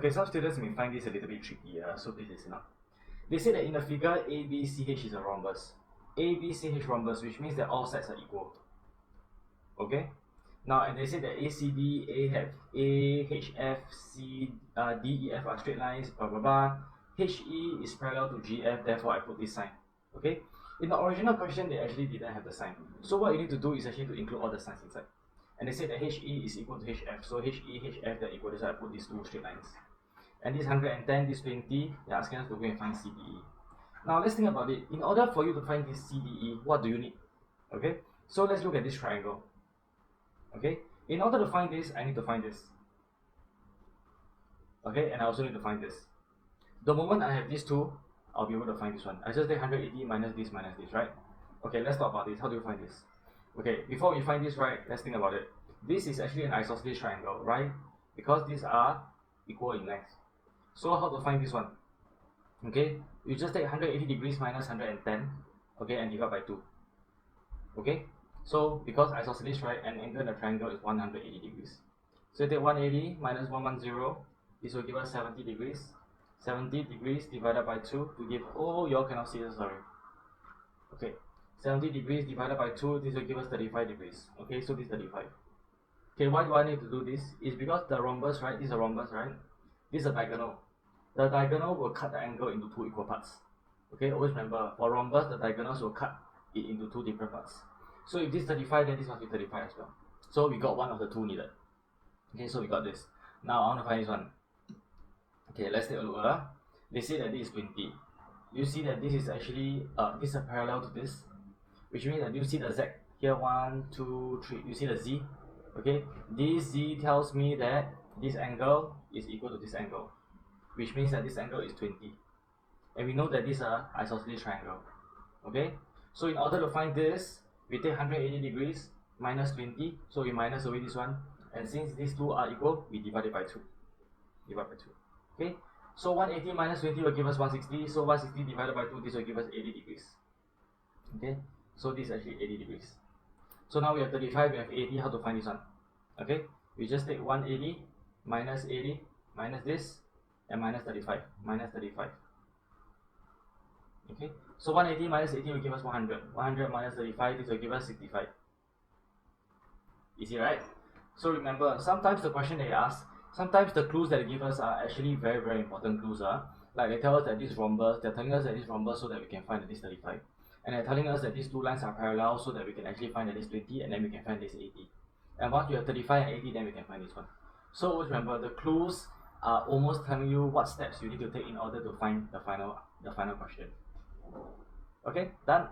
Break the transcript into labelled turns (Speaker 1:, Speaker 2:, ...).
Speaker 1: Okay, some students may find this a little bit tricky, so please listen up. They say that in the figure, ABCH is a rhombus. ABCH rhombus, which means that all sides are equal. Okay? Now, and they say that ACD, AHF, DEF are straight lines, blah blah blah. HE is parallel to GF, therefore I put this sign. Okay? In the original question, they actually didn't have the sign. So what you need to do is actually to include all the signs inside. And they say that HE is equal to HF, so HE, HF, they're equal, so I put these two straight lines. And this 110, this 20, they're asking us to go and find CDE. Now let's think about it. In order for you to find this CDE, what do you need? Okay, so let's look at this triangle. Okay, in order to find this, I need to find this. Okay, and I also need to find this. The moment I have these two, I'll be able to find this one. I just take 180 minus this, right? Okay, let's talk about this. How do you find this? Okay, before we find this, right, let's think about it. This is actually an isosceles triangle, right? Because these are equal in length. So how to find this one? Okay, you just take 180 degrees minus 110, okay, and divide by 2. Okay, so because isosceles, right, and angle in the triangle is 180 degrees. So you take 180 minus 110, this will give us 70 degrees. 70 degrees divided by 2 to give, oh, you all cannot see this, sorry. Okay, 70 degrees divided by 2, this will give us 35 degrees. Okay, so this is 35. Okay, why do I need to do this? It's because the rhombus, right, this is a rhombus, right? This is a diagonal. The diagonal will cut the angle into 2 equal parts. Okay, always remember, for rhombus, the diagonals will cut it into 2 different parts. So if this is 35, then this must be 35 as well. So we got one of the two needed. Okay, so we got this. Now I want to find this one. Okay, let's take a look. They say that this is 20. You see that this is actually, this is a parallel to this, which means that you see the Z here, 1, 2, 3. You see the Z? Okay, this Z tells me that this angle is equal to this angle, which means that this angle is 20. And we know that this is an isosceles triangle. Okay, so in order to find this, we take 180 degrees minus 20, so we minus away this one, and since these two are equal, we divide it by 2. Divide by 2. Okay, so 180 minus 20 will give us 160, so 160 divided by 2, this will give us 80 degrees. Okay, so this is actually 80 degrees. So now we have 35, we have 80, how to find this one? Okay, we just take 180 minus 80 minus this and minus 35, minus 35. Okay, so 180 minus 80 will give us 100. 100 minus 35, this will give us 65. Easy, right? So remember, sometimes the question they ask, sometimes the clues that they give us are actually very, very important clues. Like they tell us that this rhombus, they're telling us that this rhombus so that we can find that this 35. And they're telling us that these two lines are parallel so that we can actually find that this 20 and then we can find this 80. And once we have 35 and 80, then we can find this one. So always remember, the clues are almost telling you what steps you need to take in order to find the final question. Okay, done.